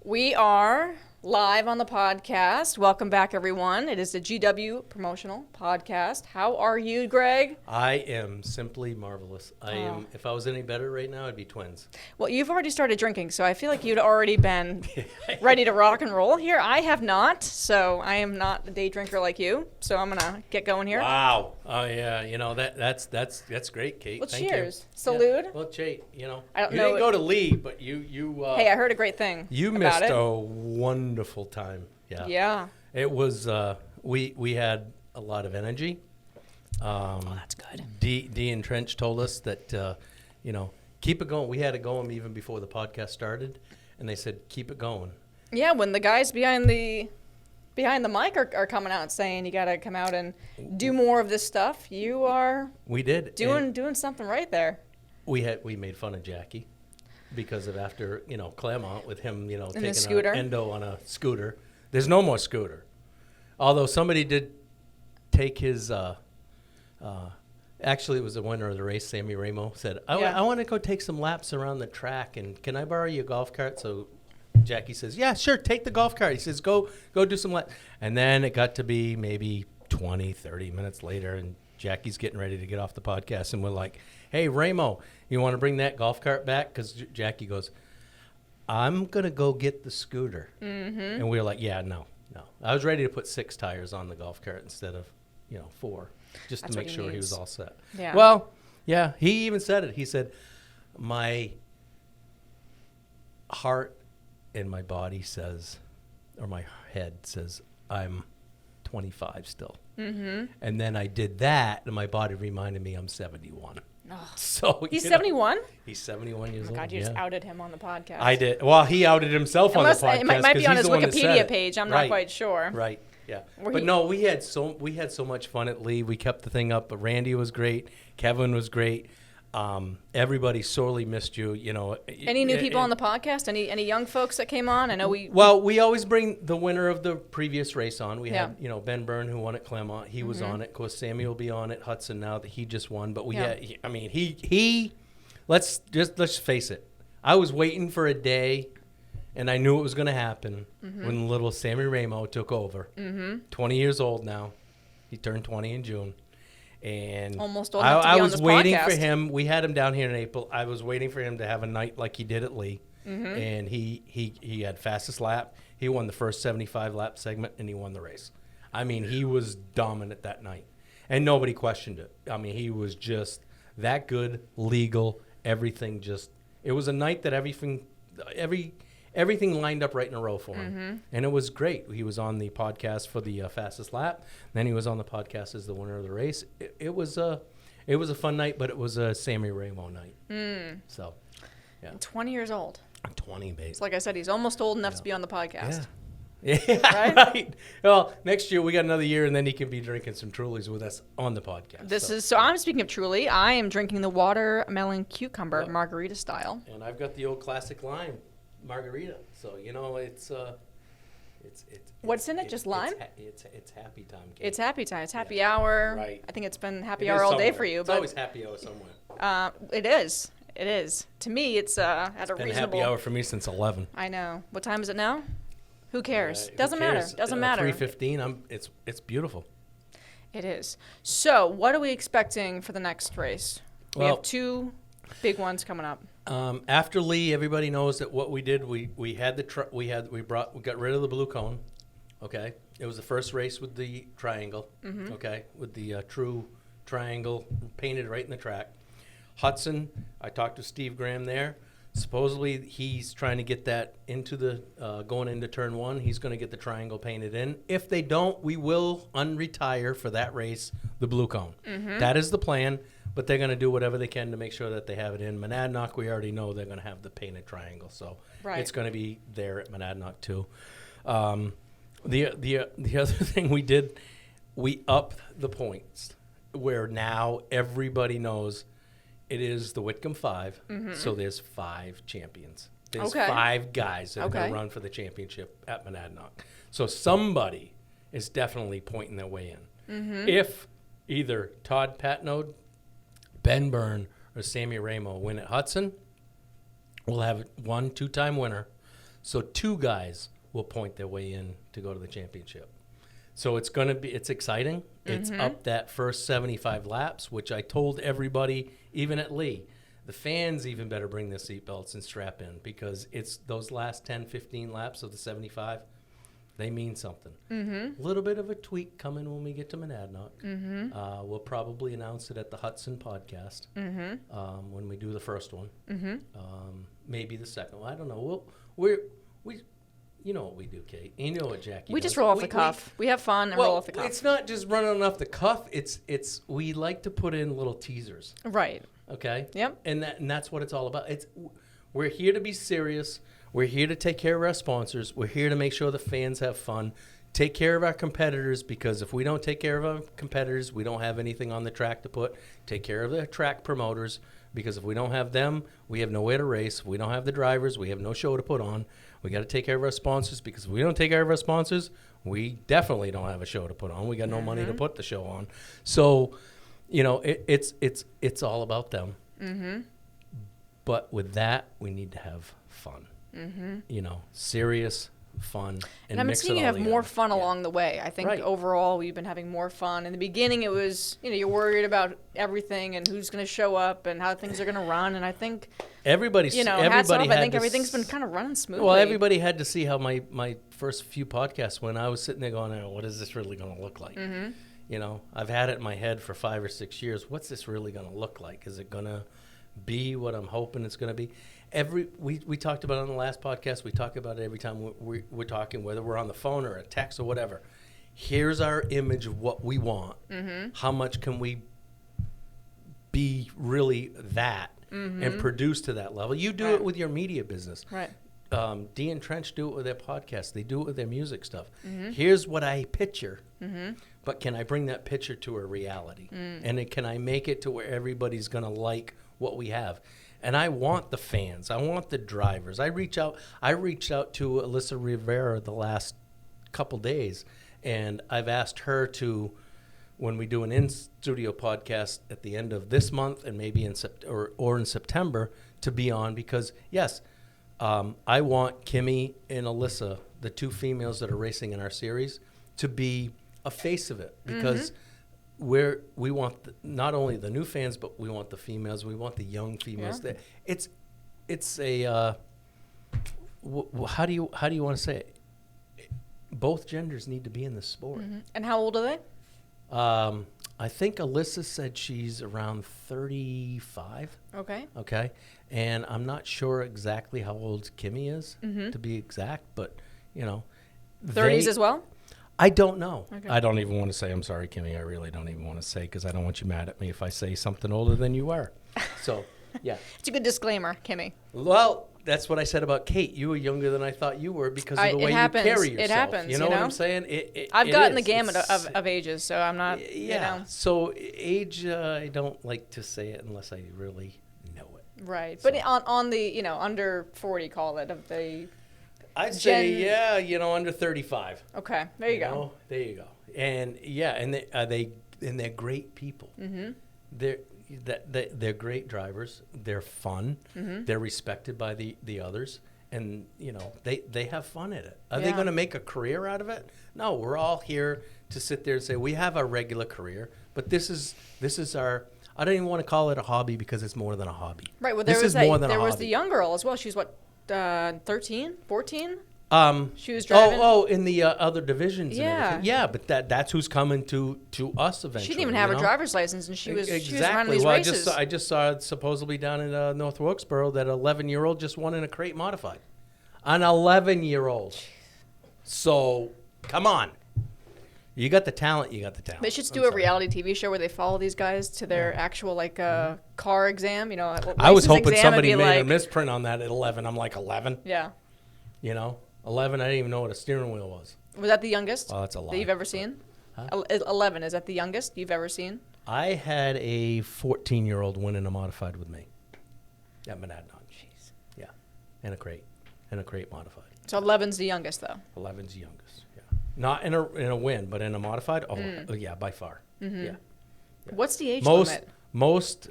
We are live on the podcast. Welcome back, everyone. It is the GW Promotional Podcast. How are you, Greg? I am simply marvelous. If I was any better right now, I'd be twins. Well, you've already started drinking, so I feel like you'd already been ready to rock and roll here. I have not, so I am not a day drinker like you. So I'm gonna get going here. Wow. Oh yeah. That's great, Kate. Well, Thank cheers. You. Salute. Yeah. Well, Kate, I don't you know. didn't go to Lee, but you. Hey, I heard a great thing. You about missed it. a wonderful time. Yeah. Yeah. It was. We had a lot of energy. That's good. D and Trench told us that keep it going. We had it going even before the podcast started, and they said keep it going. Yeah, when the guys behind the mic are coming out saying you got to come out and do more of this stuff, you are. We did doing something right there. We made fun of Jackie because of after Claremont with him taking the scooter. an endo on a scooter. There's no more scooter, although somebody did take his. Actually, it was the winner of the race, Sammy Ramo, said, I want to go take some laps around the track, and can I borrow your golf cart? So Jackie says, yeah, sure, take the golf cart. He says, go do some laps. And then it got to be maybe 20, 30 minutes later, and Jackie's getting ready to get off the podcast, and we're like, hey, Ramo, you want to bring that golf cart back? Because Jackie goes, I'm going to go get the scooter. Mm-hmm. And we were like, yeah, no. I was ready to put 6 tires on the golf cart instead of 4. Just That's to make what he sure he needs. was all set. Yeah. Well, yeah, he even said it. He said, my heart and my body says, or my head says, I'm 25 still. Mm-hmm. And then I did that, and my body reminded me I'm 71. Oh. So He's 71? He's 71 years Oh, old. God, you just outed him on the podcast. I did. Well, he outed himself on the podcast. It might be on his he's the one that said Wikipedia it. page. I'm Right. not quite sure. Right. Yeah. Were But he- no, we had so much fun at Lee. We kept the thing up. But Randy was great. Kevin was great. Everybody sorely missed you. Any new people on the podcast? Any young folks that came on? I know we. Well, we always bring the winner of the previous race on. We Yeah. had Ben Byrne, who won at Claremont. He was on it. Of course, Sammy will be on at Hudson now that he just won. But we had. He. Let's face it. I was waiting for a day. And I knew it was going to happen when little Sammy Ramo took over. 20 years old now. He turned 20 in June. And Almost old enough to be on was this waiting podcast. for him. We had him down here in April. I was waiting for him to have a night like he did at Lee. And he had fastest lap. He won the first 75-lap segment, and he won the race. I mean, he was dominant that night. And nobody questioned it. I mean, he was just that good, legal, everything just – it was a night that everything lined up right in a row for him. And it was great. He was on the podcast for the fastest lap. Then he was on the podcast as the winner of the race. It was a fun night, but it was a Sammy Ramo night. So, yeah. 20 years old. 20, babe. So like I said, he's almost old enough to be on the podcast. Yeah. Right? Right. Well, next year we got another year, and then he can be drinking some Trulies with us on the podcast. So I'm speaking of Truly. I am drinking the watermelon cucumber margarita style. And I've got the old classic lime margarita. So it's What's in it? Just lime? It's happy time. Kate. It's happy time. It's happy hour. Right. I think it's been happy It hour is all day somewhere. for you. It's but always happy hour somewhere. It is. It is. To me, it's at a Been reasonable. happy hour for me since 11. I know. What time is it now? Who cares? Who Doesn't cares? matter. Doesn't matter. 3:15. It's beautiful. It is. So, what are we expecting for the next race? We Well- have 2 big ones coming up. After Lee, everybody knows that what we did. We had we got rid of the blue cone. Okay, it was the first race with the triangle. Okay, with the true triangle painted right in the track. Hudson, I talked to Steve Graham there. Supposedly he's trying to get that into the going into turn 1. He's going to get the triangle painted in. If they don't, we will unretire for that race the blue cone. That is the plan. But they're going to do whatever they can to make sure that they have it in. Monadnock, we already know they're going to have the painted triangle, so it's going to be there at Monadnock too. The other thing we did, we upped the points where now everybody knows it is the Whitcomb 5, so there's 5 champions. There's 5 guys that are going to run for the championship at Monadnock. So somebody is definitely pointing their way in. If either Todd Patnode, Ben Byrne, or Sammy Ramo win at Hudson, we'll have 1 2-time winner. So 2 guys will point their way in to go to the championship. So it's exciting. It's up that first 75 laps, which I told everybody, even at Lee, the fans even better bring their seatbelts and strap in, because it's those last 10, 15 laps of the 75, they mean something. A little bit of a tweak coming when we get to Monadnock. We'll probably announce it at the Hudson podcast when we do the first one. Maybe the second one. I don't know. We you know what we do, Kate. You know what Jackie We does. just roll off the cuff. We have fun and roll off the cuff. It's not just running off the cuff. It's we like to put in little teasers. Right. Okay? Yep. And that's what it's all about. We're here to be serious. We're here to take care of our sponsors. We're here to make sure the fans have fun. Take care of our competitors, because if we don't take care of our competitors, we don't have anything on the track to put. Take care of the track promoters, because if we don't have them, we have nowhere to race. If we don't have the drivers, we have no show to put on. We got to take care of our sponsors, because if we don't take care of our sponsors, we definitely don't have a show to put on. We got no money to put the show on. So, you know, it's all about them. But with that, we need to have fun. You know, serious fun. And I'm seeing you have more fun along the way. I think overall we've been having more fun. In the beginning, it was, you know, you're worried about everything and who's going to show up and how things are going to run. And I think everybody's, you know, hats off. I think everything's been kind of running smoothly. Well, everybody had to see how my first few podcasts went. I was sitting there going, oh, what is this really going to look like? You know, I've had it in my head for 5 or 6 years. What's this really going to look like? Is it going to be what I'm hoping it's going to be? We talked about it on the last podcast. We talk about it every time we're talking, whether we're on the phone or a text or whatever. Here's our image of what we want. How much can we be really that and produce to that level? You do it with your media business. Right. Dee and Trench do it with their podcast. They do it with their music stuff. Here's what I picture, but can I bring that picture to a reality? And can I make it to where everybody's going to like what we have? And I want the fans. I want the drivers. I reached out to Alyssa Rivera the last couple days, and I've asked her to, when we do an in-studio podcast at the end of this month and maybe in September, to be on, because, yes, I want Kimmy and Alyssa, the 2 females that are racing in our series, to be a face of it, because we want not only the new fans, but we want the females. We want the young females. Yeah. It's a how do you want to say it? Both genders need to be in the sport. And how old are they? I think Alyssa said she's around 35. Okay. And I'm not sure exactly how old Kimmy is, to be exact, but, you know. 30s as well? I don't know. Okay. I don't even want to say. I'm sorry, Kimmy. I really don't even want to say, because I don't want you mad at me if I say something older than you are. So, yeah. It's a good disclaimer, Kimmy. Well, that's what I said about Kate. You were younger than I thought you were because of the way you carry yourself. It happens. You know what I'm saying? I've gotten the gamut of ages, so I'm not, you know. So age, I don't like to say it unless I really know it. Right. So. But on the, you know, under 40, call it, of the... I'd say, under 35. Okay, there you go. There you go. And they're great people. They're great drivers. They're fun. They're respected by the others, and you know they have fun at it. Are they going to make a career out of it? No, we're all here to sit there and say we have our regular career, but this is our. I don't even want to call it a hobby, because it's more than a hobby. Right. Well, there was the young girl as well. She's what? 13, 14? She was driving. In the other divisions. Yeah. Yeah, but that's who's coming to us eventually. She didn't even have her driver's license, and she was running these races. I just saw it supposedly down in North Wilkesboro that an 11-year-old just won in a crate modified. An 11-year-old. So, come on. You got the talent. They should do a reality TV show where they follow these guys to their actual car exam. You know, I was hoping somebody made a misprint on that at 11. I'm like, 11? Yeah. You know, 11. I didn't even know what a steering wheel was. Was that the youngest? Oh, that's a lot. That you've ever seen? Huh? 11. Is that the youngest you've ever seen? I had a 14-year-old win in a modified with me at Monadnock. Jeez. Yeah, in a crate modified. So 11's the youngest, though. 11's the youngest. Yeah, not in a win, but in a modified. Oh, yeah, by far. Yeah. What's the age limit? Most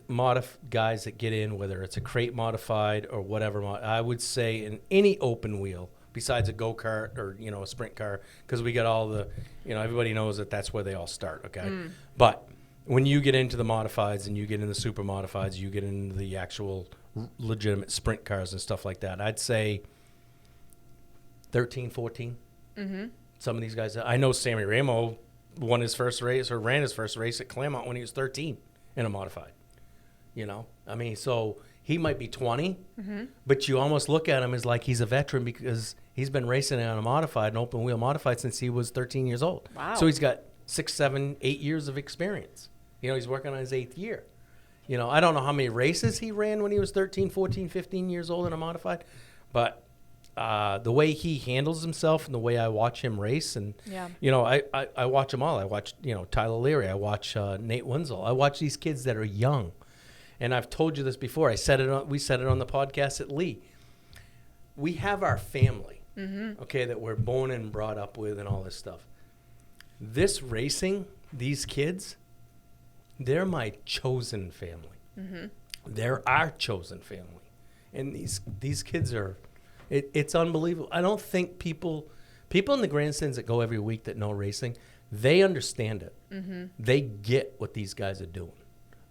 guys that get in, whether it's a crate modified or whatever, I would say in any open wheel, besides a go-kart or, a sprint car, because we got all the, everybody knows that that's where they all start, okay? But when you get into the modifieds and you get into the super modifieds, you get into the actual legitimate sprint cars and stuff like that, I'd say 13, 14. Some of these guys, I know Sammy Ramo won his first race or ran his first race at Claremont when he was 13 in a modified. So he might be 20, but you almost look at him as like he's a veteran because he's been racing on a modified, an open wheel modified, since he was 13 years old. Wow. So he's got 6, 7, 8 years of experience. He's working on his 8th year. I don't know how many races he ran when he was 13, 14, 15 years old in a modified, but the way he handles himself and the way I watch him race, and I watch them all. I watch Tyler Leary. I watch Nate Wenzel. I watch these kids that are young, and I've told you this before. We said it on the podcast at Lee. We have our family, okay, that we're born and brought up with, and all this stuff. This racing, these kids, they're my chosen family. They're our chosen family, and these kids are. It's unbelievable. I don't think people in the grandstands that go every week that know racing, they understand it. They get what these guys are doing.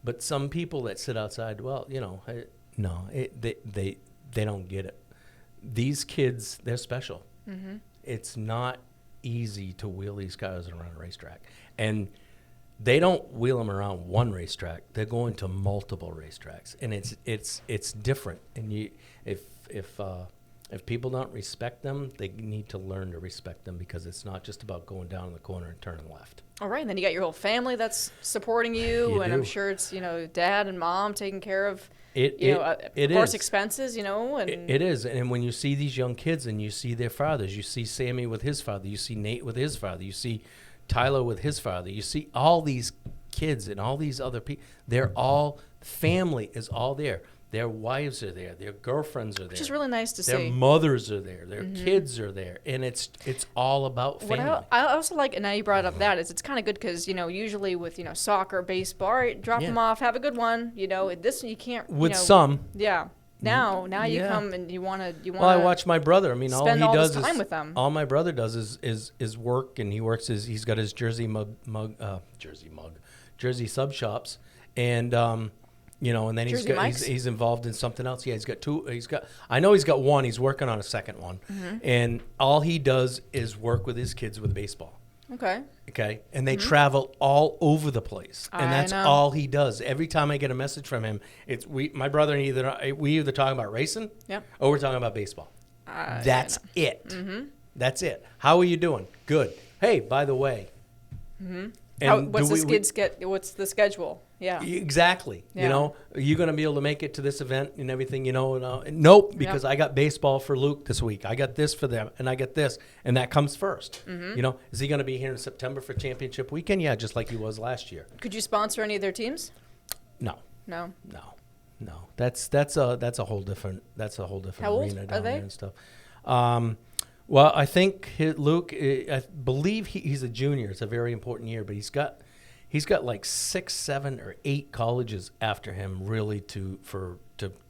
But some people that sit outside, they don't get it. These kids, they're special. It's not easy to wheel these cars around a racetrack, and they don't wheel them around one racetrack. They're going to multiple racetracks, and it's different. And if people don't respect them, they need to learn to respect them, because it's not just about going down the corner and turning left. All right, and then you got your whole family that's supporting you, and I'm sure it's dad and mom taking care of of course expenses, and it is. And when you see these young kids and you see their fathers, you see Sammy with his father, you see Nate with his father, you see Tyler with his father, you see all these kids and all these other people. They're all family is all there. Their wives are there. Their girlfriends are there. Which is really nice to see. Their mothers are there. Their kids are there. And it's all about family. What I also like, and now you brought up that, is it's kind of good because, usually with, soccer, baseball, all right, drop them off, have a good one. This you can't. With some. Yeah. Now you come and you want to. Well, I watch my brother. I mean, all he does this time with them. All my brother does is work, and he works he's got his Jersey sub shops, and and then he's involved in something else. Yeah, he's got two. I know he's got one. He's working on a second one, and all he does is work with his kids with baseball. Okay, and they travel all over the place, and that's all he does. Every time I get a message from him, my brother and we either talking about racing, or we're talking about baseball. That's it. That's it. How are you doing? Good. Hey, by the way. What's the schedule? Yeah. Exactly. Yeah. Are you going to be able to make it to this event and everything, Nope, because I got baseball for Luke this week. I got this for them, and I got this, and that comes first. Is he going to be here in September for championship weekend? Yeah, just like he was last year. Could you sponsor any of their teams? No. No. That's a whole different How old arena are down they? there and stuff. Well, I think Luke, I believe he's a junior. It's a very important year, but he's got like 6, 7, or 8 colleges after him, really, to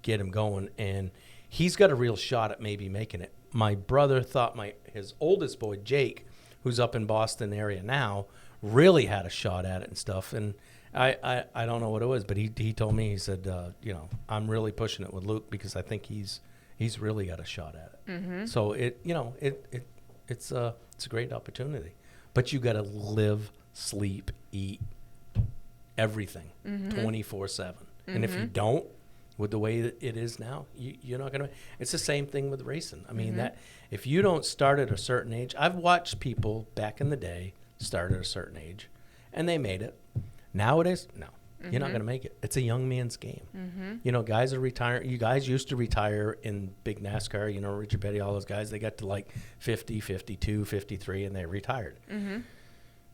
get him going, and he's got a real shot at maybe making it. My brother thought his oldest boy, Jake, who's up in Boston area now, really had a shot at it and stuff, and I don't know what it was, but he told me, he said, I'm really pushing it with Luke because I think he's really got a shot at it. So it's a great opportunity, but you got to live, sleep, eat, everything 24/7. And if you don't, with the way that it is now, you're not gonna. It's the same thing with racing. I mean that if you don't start at a certain age, I've watched people back in the day start at a certain age, and they made it. Nowadays, no. You're not going to make it. It's a young man's game. Guys are retiring. You guys used to retire in big NASCAR, Richard Petty, all those guys. They got to like 50, 52, 53, and they retired.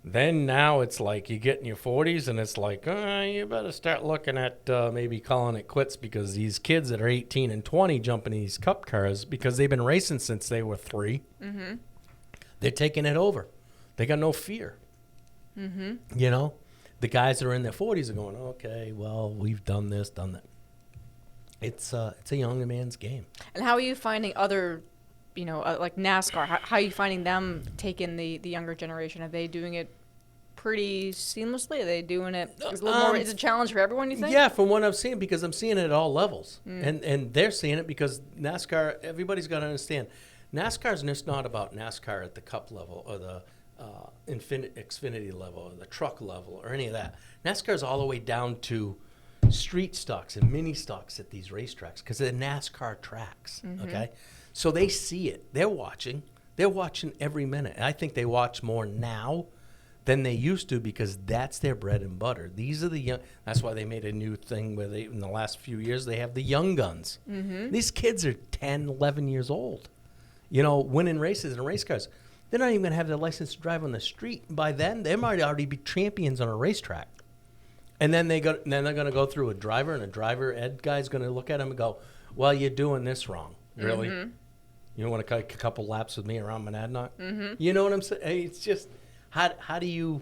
Then now it's like you get in your 40s, and it's like, you better start looking at maybe calling it quits, because these kids that are 18 and 20 jumping in these cup cars because they've been racing since they were 3. They're taking it over. They got no fear. The guys that are in their 40s are going, okay, well, we've done this, done that. It's a young man's game. And how are you finding other like NASCAR, how are you finding them take in the younger generation? Are they doing it pretty seamlessly? Are they doing it? Is it a little more? Is it a challenge for everyone? You think? Yeah, from what I'm seeing, because I'm seeing it at all levels, and they're seeing it because NASCAR. Everybody's got to understand, NASCAR is just not about NASCAR at the Cup level or the Xfinity level or the truck level or any of that. NASCAR is all the way down to street stocks and mini stocks at these racetracks because they're NASCAR tracks. Okay, so they see it. They're watching every minute. And I think they watch more now than they used to because that's their bread and butter. These are the young. That's why they made a new thing where in the last few years, they have the young guns. These kids are 10, 11 years old, winning races in race cars. They're not even going to have their license to drive on the street. By then, they might already be champions on a racetrack. And then they're going to go through a driver, and a driver ed guy's going to look at them and go, well, you're doing this wrong. Really? You want to take a couple laps with me around Monadnock? You know what I'm saying? Hey, it's just... How do you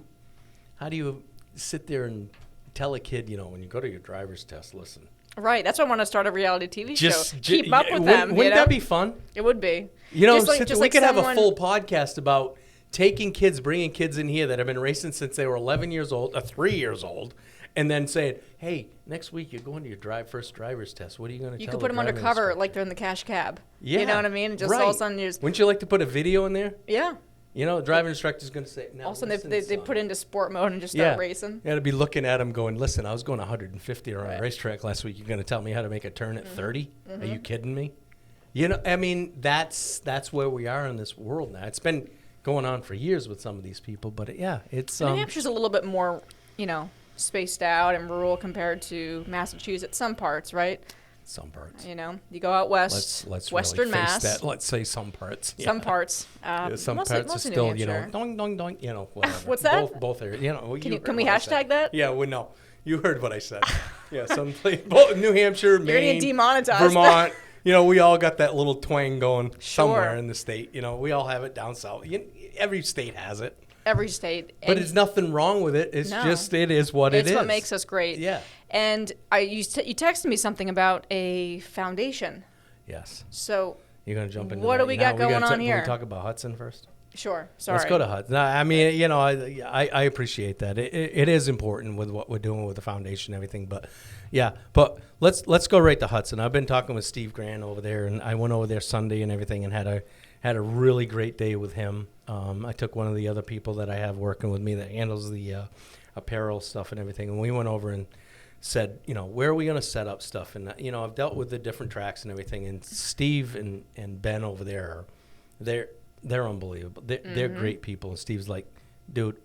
sit there and tell a kid, when you go to your driver's test, listen. Right. That's why I want to start a reality TV show. Keep up with them. Wouldn't that be fun? It would be. We could have a full podcast about taking kids, bringing kids in here that have been racing since they were 11 years old, 3 years old, and then saying, hey, next week you're going to your first driver's test. What are you going to tell You could put them undercover like they're in the cash cab. Yeah. You know what I mean? Just all of a sudden you're just... Wouldn't you like to put a video in there? Yeah. The driving instructor's going to say, now all of a sudden they put into sport mode and just start racing. You got to be looking at them going, listen, I was going 150 around a racetrack last week. You're going to tell me how to make a turn at 30? Are you kidding me? That's where we are in this world now. It's been going on for years with some of these people, but it's... New Hampshire's a little bit more, spaced out and rural compared to Massachusetts, some parts, right? Some parts. You go out west, let's Western really face Mass. that. Let's say some parts. Some parts. Some mostly, parts are mostly still, New Hampshire. doing, whatever. What's that? Both areas. Can we hashtag that? Yeah, well, no. You heard what I said. Yeah, both New Hampshire, Maine, You're getting demonetized. Vermont. We all got that little twang going somewhere in the state. We all have it down south. Every state has it. Every state. But there's nothing wrong with it. It's just, it is what it is. It's what makes us great. Yeah. And you texted me something about a foundation. Yes. So you're going to jump into what that. do we got going on here? Can we talk about Hudson first? Sure. Sorry. Let's go to Hudson. I appreciate that. It is important with what we're doing with the foundation and everything. But, let's go right to Hudson. I've been talking with Steve Grant over there, and I went over there Sunday and everything and had a really great day with him. I took one of the other people that I have working with me that handles the apparel stuff and everything, and we went over and said, where are we going to set up stuff? And, I've dealt with the different tracks and everything, and Steve and Ben over there, they're unbelievable. They're great people, and Steve's like, dude,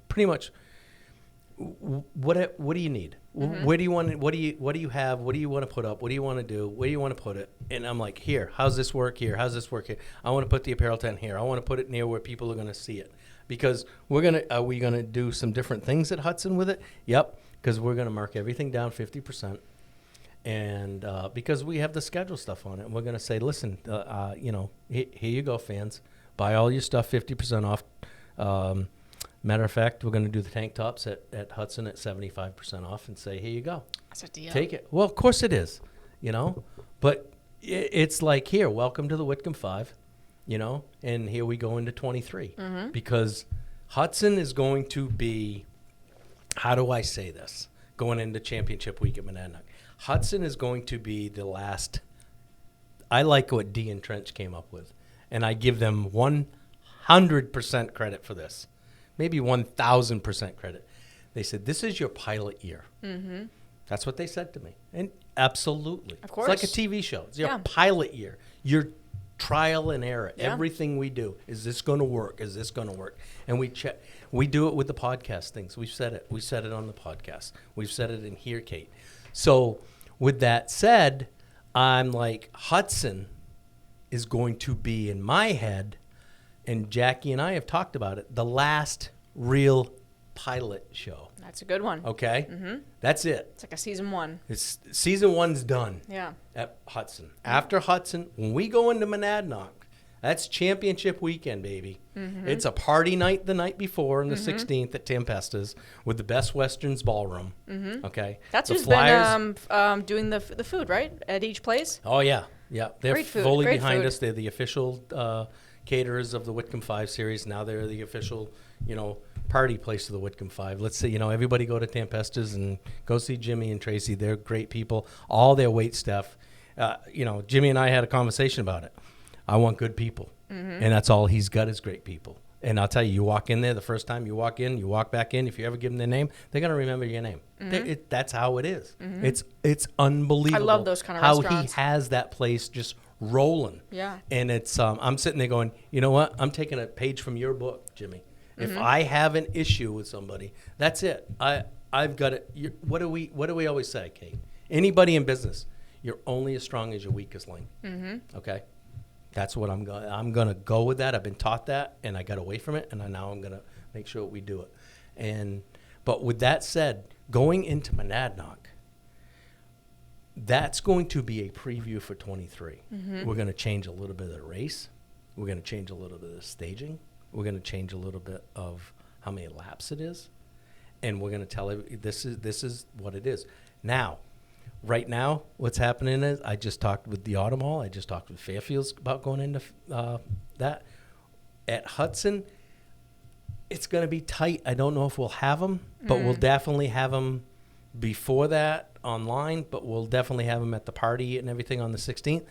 pretty much, what do you need? Where do you want? What do you have? What do you want to put up? What do you want to do? Where do you want to put it? And I'm like, here. How's this work here? How's this work here? I want to put the apparel tent here. I want to put it near where people are going to see it, because are we gonna do some different things at Hudson with it? Yep, because we're gonna mark everything down 50%, and because we have the schedule stuff on it, and we're gonna say, listen, here you go, fans, buy all your stuff 50% off. Matter of fact, we're going to do the tank tops at Hudson at 75% off and say, here you go. That's a deal. Take it. Well, of course it is, But it's like, here, welcome to the Whitcomb 5, and here we go into 23. Because Hudson is going to be, how do I say this, going into championship week at Monadnock. Hudson is going to be the last, I like what Dee and Trench came up with, and I give them 100% credit for this. Maybe 1,000% credit. They said, this is your pilot year. That's what they said to me. And absolutely. Of course. It's like a TV show. It's your pilot year. Your trial and error. Yeah. Everything we do. Is this going to work? Is this going to work? And we check. We do it with the podcast things. We've said it. We said it on the podcast. We've said it in here, Kate. So with that said, I'm like, Hudson is going to be, in my head, and Jackie and I have talked about it, the last real pilot show. That's a good one. Okay? That's it. It's like a season 1. Season 1's done. Yeah. At Hudson. After Hudson, when we go into Monadnock, that's championship weekend, baby. It's a party night the night before on the 16th at Tempesta's with the Best Westerns Ballroom. Okay? That's the who's Flyers, been doing the food, right? At each place? Oh, yeah. Yeah, they're Great food, fully great behind food. us. They're the official caterers of the Whitcomb 5 series. Now they're the official, party place of the Whitcomb 5. Let's say, everybody go to Tempesta's and go see Jimmy and Tracy. They're great people. All their wait staff. Jimmy and I had a conversation about it. I want good people. And that's all he's got is great people. And I'll tell you, you walk in there, the first time you walk in, you walk back in, if you ever give them their name, they're going to remember your name. That's how it is. It's unbelievable. I love those kind of how restaurants. he has that place just rolling. Yeah. And it's I'm sitting there going, you know what? I'm taking a page from your book, Jimmy. If I have an issue with somebody, that's it. I've got it. What do we always say, Kate? Anybody in business, you're only as strong as your weakest link. Okay? That's what I'm going to go with that. I've been taught that, and I got away from it, and now I'm going to make sure we do it. But with that said, going into Monadnock, that's going to be a preview for 23. We're going to change a little bit of the race. We're going to change a little bit of the staging. We're going to change a little bit of how many laps it is, and we're going to tell this is what it is. Now, right now, what's happening is I just talked with the Autumn Hall. I just talked with Fairfields about going into that. At Hudson, it's going to be tight. I don't know if we'll have them, but we'll definitely have them before that online, but we'll definitely have them at the party and everything on the 16th.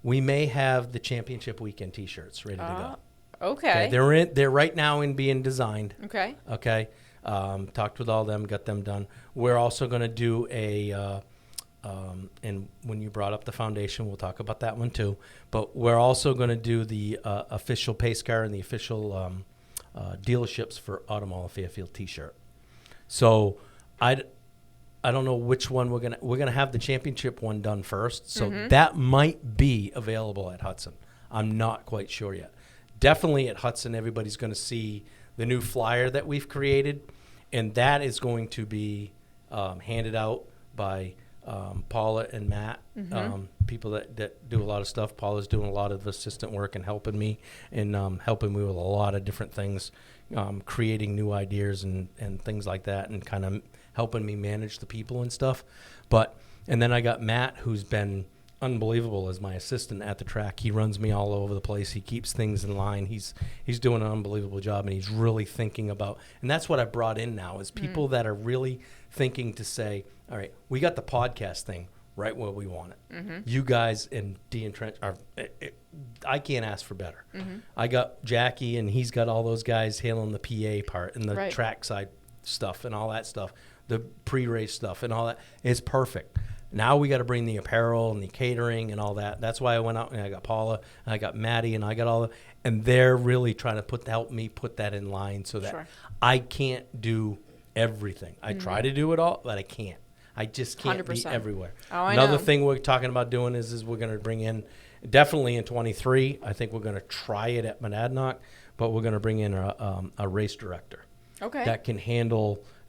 We may have the championship weekend T-shirts ready to go. Okay. They're right now in being designed. Okay. Okay. Talked with all them, got them done. We're also going to do and when you brought up the foundation, we'll talk about that one too. But we're also going to do the official pace car and the official dealerships for Autumn Hall Fairfield T-shirt. So I don't know which one we're gonna have the championship one done first. So that might be available at Hudson. I'm not quite sure yet. Definitely at Hudson, everybody's going to see the new flyer that we've created, and that is going to be handed out by Paula and Matt, people that do a lot of stuff. Paula's doing a lot of assistant work and helping me with a lot of different things, creating new ideas and things like that, and kind of helping me manage the people and stuff. And then I got Matt, who's been unbelievable as my assistant at the track. He runs me all over the place. He keeps things in line. He's doing an unbelievable job, and he's really thinking about, and that's what I brought in now is people that are really thinking to say, all right, we got the podcast thing right where we want it. You guys and D and Trent I can't ask for better. I got Jackie, and he's got all those guys handling the PA part and the track side stuff and all that stuff, the pre-race stuff and all that. It's perfect. Now we got to bring the apparel and the catering and all that. That's why I went out and I got Paula and I got Maddie and I got all and they're really trying to help me put that in line so that I can't do everything. I try to do it all, but I can't. I just can't 100%. Be everywhere. Another thing we're talking about doing is we're going to bring in, definitely in 23, I think we're going to try it at Monadnock, but we're going to bring in a race director. Okay. That can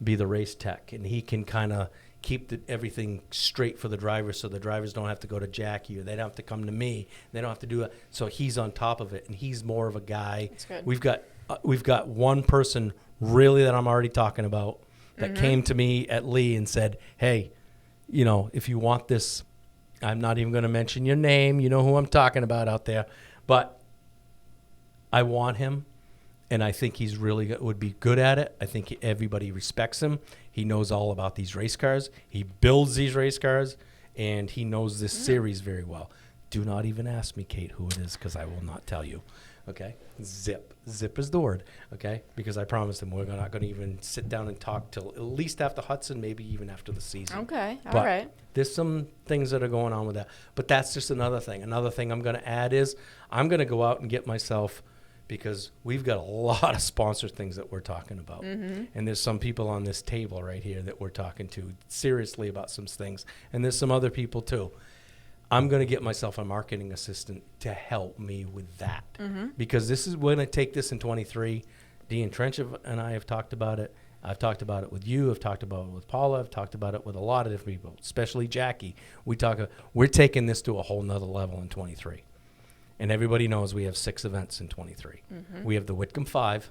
be the race tech, and he can kind of keep everything straight for the drivers, so the drivers don't have to go to Jackie, or they don't have to come to me. They don't have to do it. So he's on top of it, and he's more of a guy. That's good. We've got one person really that I'm already talking about that came to me at Lee and said, hey, if you want this, I'm not even going to mention your name. You know who I'm talking about out there. But I want him, and I think he's would be good at it. I think everybody respects him. He knows all about these race cars. He builds these race cars, and he knows this series very well. Do not even ask me, Kate, who it is, because I will not tell you. Okay? Zip is the word. Okay? Because I promised him we're not going to even sit down and talk till at least after Hudson, maybe even after the season. Okay. All but right. There's some things that are going on with that. But that's just another thing. Another thing I'm going to add is I'm going to go out and get myself, because we've got a lot of sponsor things that we're talking about. And there's some people on this table right here that we're talking to seriously about some things. And there's some other people too. I'm going to get myself a marketing assistant to help me with that. Because we're going to take this in 23. Dean Trench and I have talked about it. I've talked about it with you. I've talked about it with Paula. I've talked about it with a lot of different people, especially Jackie. We're taking this to a whole nother level in 23. And everybody knows we have 6 events in 23. We have the Whitcomb 5,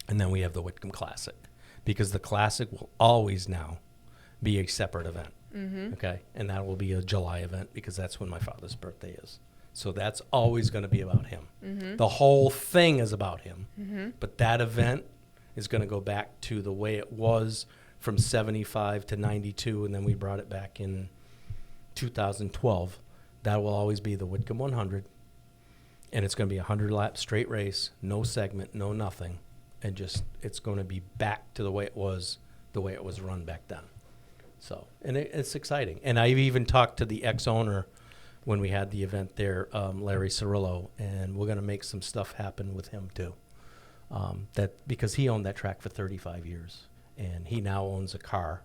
and then we have the Whitcomb Classic, because the Classic will always now be a separate event. Okay, and that will be a July event because that's when my father's birthday is. So that's always going to be about him. The whole thing is about him. But that event is going to go back to the way it was from 75 to 92, and then we brought it back in 2012. That will always be the Whitcomb 100, and it's going to be a 100-lap straight race, no segment, no nothing, and just it's going to be back to the way it was run back then. So, and it's exciting. And I've even talked to the ex-owner when we had the event there, Larry Cirillo, and we're going to make some stuff happen with him too. Because he owned that track for 35 years, and he now owns a car,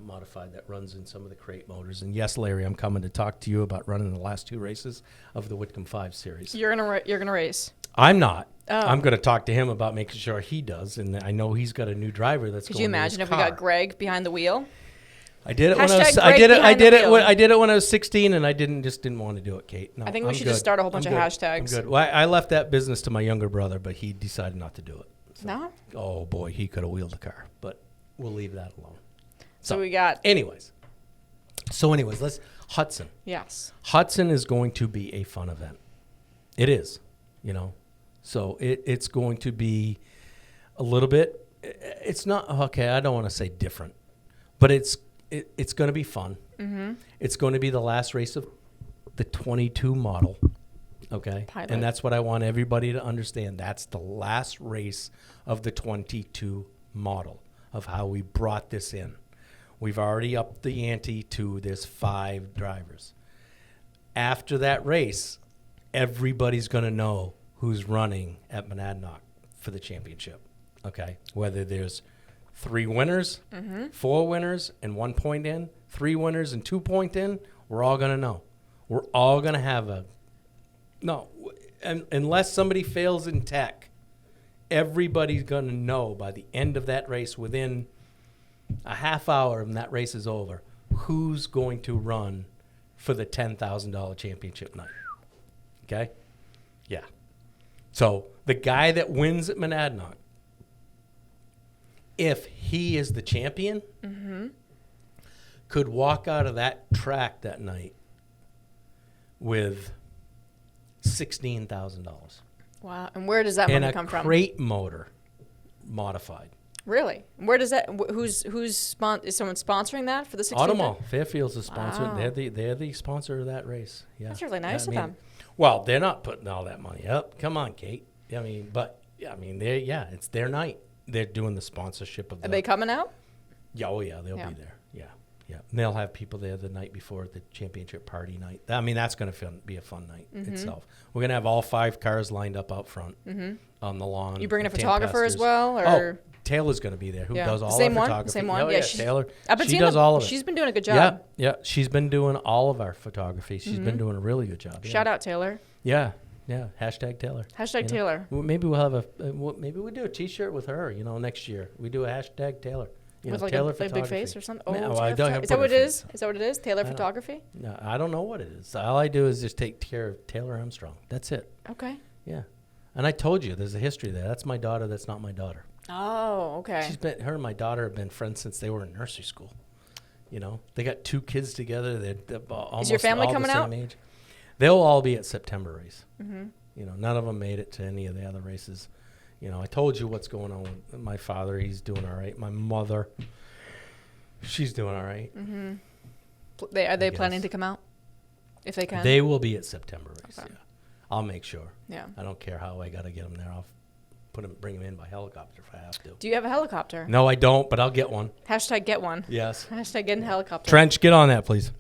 modified, that runs in some of the crate motors. And yes, Larry, I'm coming to talk to you about running the last 2 races of the Whitcomb 5 series. You're gonna race. I'm not. Oh. I'm going to talk to him about making sure he does, and I know he's got a new driver that's. Could going you imagine if we got Greg behind the wheel? I did it when Hashtag I Greg I did behind it. the wheel. I did it when I was 16, and I didn't want to do it, Kate. No, I think we I'm should good. just start a whole bunch I'm of good. hashtags. I'm good. Well, I left that business to my younger brother, but he decided not to do it. So, No? oh boy, he could have wheeled a car, but we'll leave that alone. So we got. Anyways, let's Hudson. Yes. Hudson is going to be a fun event. It is, So it's going to be a little bit. It's not okay. I don't want to say different, but it's going to be fun. It's going to be the last race of the 22 model. Okay. Pilot. And that's what I want everybody to understand. That's the last race of the 22 model of how we brought this in. We've already upped the ante to there's 5 drivers. After that race, everybody's going to know who's running at Monadnock for the championship. Okay. Whether there's 3 winners, 4 winners, and 1 point in, 3 winners and 2 point in, we're all going to know. We're all going to have unless somebody fails in tech, everybody's going to know by the end of that race, within a half hour when that race is over, who's going to run for the $10,000 championship night. Okay? Yeah. So the guy that wins at Monadnock, if he is the champion, could walk out of that track that night with $16,000 Wow. And where does that money come and from? a crate motor modified. Really? Where does that? Is someone sponsoring that for the 16th? Automall Fairfield's a sponsor. Wow. They're the sponsor of that race. Yeah, That's really nice of them. Well, they're not putting all that money up. Come on, Kate. It's their night. They're doing the sponsorship of. Are they coming out? Yeah, oh yeah, they'll be there. Yeah. And they'll have people there the night before the championship party night. That's going to be a fun night itself. We're going to have all 5 cars lined up out front on the lawn. You bringing a with photographer as Tempesters. well, or? Oh, Taylor's going to be there, who does all Same our one? photography. Same one? Oh, Yeah, Taylor. I've been She seeing does all of it. She's been doing a good job. Yeah. She's been doing all of our photography. She's been doing a really good job. Shout out Taylor. Yeah. Hashtag Taylor. Hashtag Taylor. Well, maybe we'll have maybe we'll do a T-shirt with her. Next year we do a hashtag Taylor. With Taylor a big photography. face or something? Man, Oh, I don't have is that put what her it face. is? Is that what it is? Taylor I don't- photography? No, I don't know what it is. All I do is just take care of Taylor Armstrong. That's it. Okay. Yeah. And I told you there's a history there. That's my daughter. That's not my daughter. Oh, okay. Her and my daughter have been friends since they were in nursery school. They got 2 kids together. They're almost Is your family all coming the same out? age. They'll all be at September race. None of them made it to any of the other races. I told you what's going on with my father. He's doing all right. My mother, she's doing all right. Are they planning to come out? If they can? They will be at September race. Okay. Yeah. I'll make sure. Yeah. I don't care how I got to get them there. I'll bring them in by helicopter if I have to. Do you have a helicopter? No, I don't, but I'll get one. Hashtag get one. Yes. Hashtag get a helicopter. Trench, get on that, please.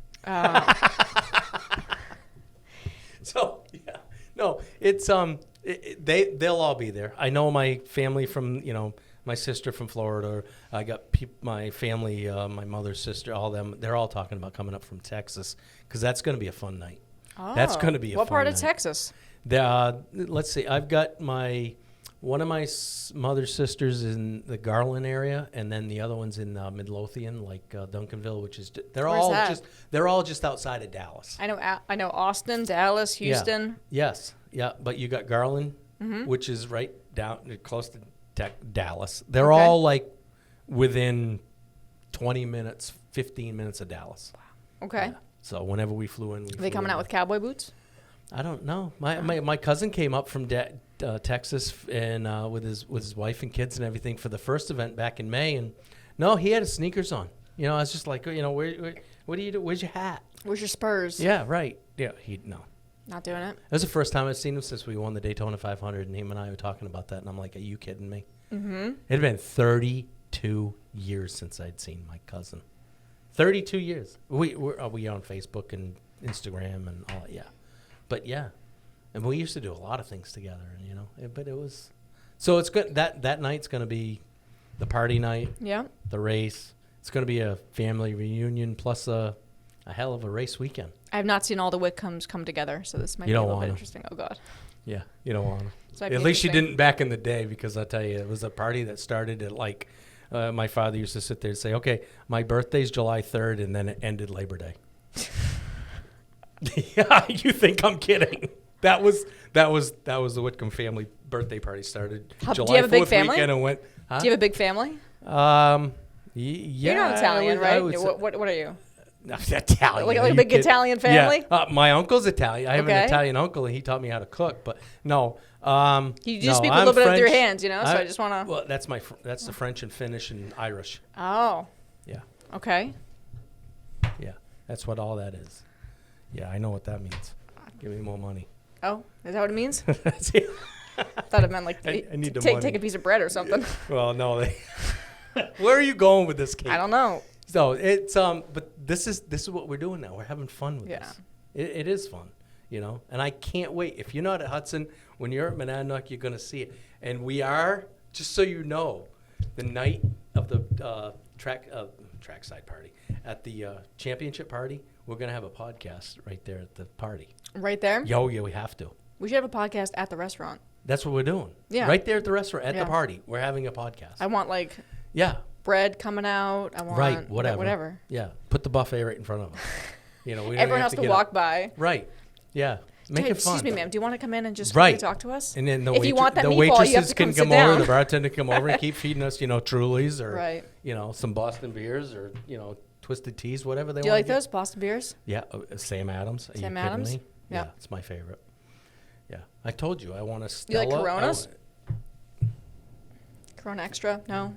So, yeah. No, it's they'll all be there. I know my family from, my sister from Florida. I got my family, my mother's sister, all them. They're all talking about coming up from Texas because that's going to be a fun night. Oh. That's going to be a What fun part of night. Texas? Let's see. I've got one of my mother's sisters in the Garland area, and then the other one's in Midlothian, like Duncanville, which is they're all just outside of Dallas. I know Austin, Dallas, Houston. Yeah. Yes, yeah, but you got Garland, which is right down close to Dallas. They're all like within 20 minutes, 15 minutes of Dallas. Okay. Yeah. So whenever we flew in, Are they coming out with cowboy boots? I don't know. My cousin came up from Texas and with his wife and kids and everything for the first event back in May, and no, he had his sneakers on. You know, I was just like, you know, what do you do? Where's your hat? Where's your Spurs? Yeah, right. Yeah, no. Not doing it. That was the first time I've seen him since we won the Daytona 500, and him and I were talking about that, and I'm like, are you kidding me? Mm-hmm. It had been 32 years since I'd seen my cousin. 32 years. We on Facebook and Instagram and all, yeah. But yeah, and we used to do a lot of things together, and you know. But it was, so it's good. That night's going to be the party night. Yeah. The race. It's going to be a family reunion plus a hell of a race weekend. I have not seen all the Whitcombs come together, so this might be a little bit interesting. Oh God. Yeah, you don't want to. At least you didn't back in the day, because I'll tell you, it was a party that started at like. My father used to sit there and say, "Okay, my birthday's July 3rd," and then it ended Labor Day. Yeah, you think I'm kidding? That was the Whitcomb family birthday party. Started July 4th do you have a big family? weekend and went. Huh? Do you have a big family? Yeah, you're not Italian, right? What are you? Italian. Like a big Italian family? Yeah. My uncle's Italian. I have Okay. an Italian uncle, and he taught me how to cook. But no, You just speak a little bit with your hands, you know. So I just want to. Well, that's the French and Finnish and Irish. Oh. Yeah. Okay. Yeah, that's what all that is. Yeah, I know what that means. Give me more money. Oh, is that what it means? That's it. I thought it meant like I need the money. take a piece of bread or something. Well, no. Where are you going with this, Kate? I don't know. So it's but this is what we're doing now. We're having fun with this. It is fun, you know. And I can't wait. If you're not at Hudson, when you're at Monadnock, you're going to see it. And we are, just so you know, the night of the trackside party at the championship party. We're going to have a podcast right there at the party. Right there? Yeah, we have to. We should have a podcast at the restaurant. That's what we're doing. Yeah. Right there at the restaurant, at the party. We're having a podcast. I want like bread coming out. I want whatever. Yeah. Put the buffet right in front of us. You know, we don't everyone has to walk by. Right. Yeah. Make it fun. Excuse me, ma'am. Do you want to come in and just talk to us? And then if you want that the meatball, you have waitresses to can come come over, down. the bartender can come over and keep feeding us, you know, Trulies or you know, some Boston beers or, you know, twisted teas, whatever they want. Do you like those Boston beers? Yeah, Sam Adams. Are Sam you Adams? kidding me? Yeah, it's my favorite. Yeah, I told you I want a Stella. You like Coronas? Corona Extra? No.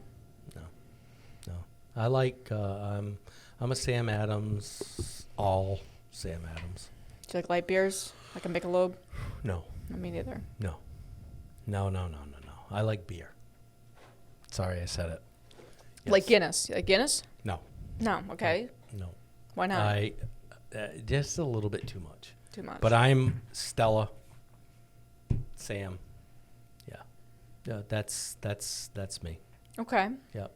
I like. I'm a Sam Adams. All Sam Adams. Do you like light beers, like a Michelob? No. Me neither. No. I like beer. Sorry, I said it. Yes. Like Guinness. You like Guinness? No. No. Okay. No. Why not? Just a little bit too much. Too much. But I'm Stella. Sam. Yeah. That's me. Okay. Yeah.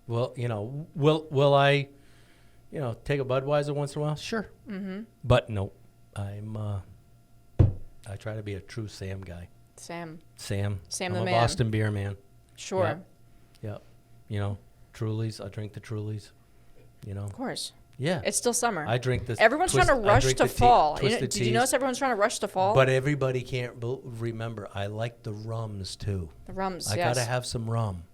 Well, you know, will I, you know, take a Budweiser once in a while? Sure. Mm-hmm. But no, I try to be a true Sam guy. Sam I'm the man. Boston beer man. Sure. Yeah. You know, Trulies. I drink the Trulies. You know. Of course. Yeah. It's still summer. I drink this. Everyone's trying to rush to fall. Did you notice everyone's trying to rush to fall? But everybody can't remember. I like the rums too. The rums, I gotta have some rum.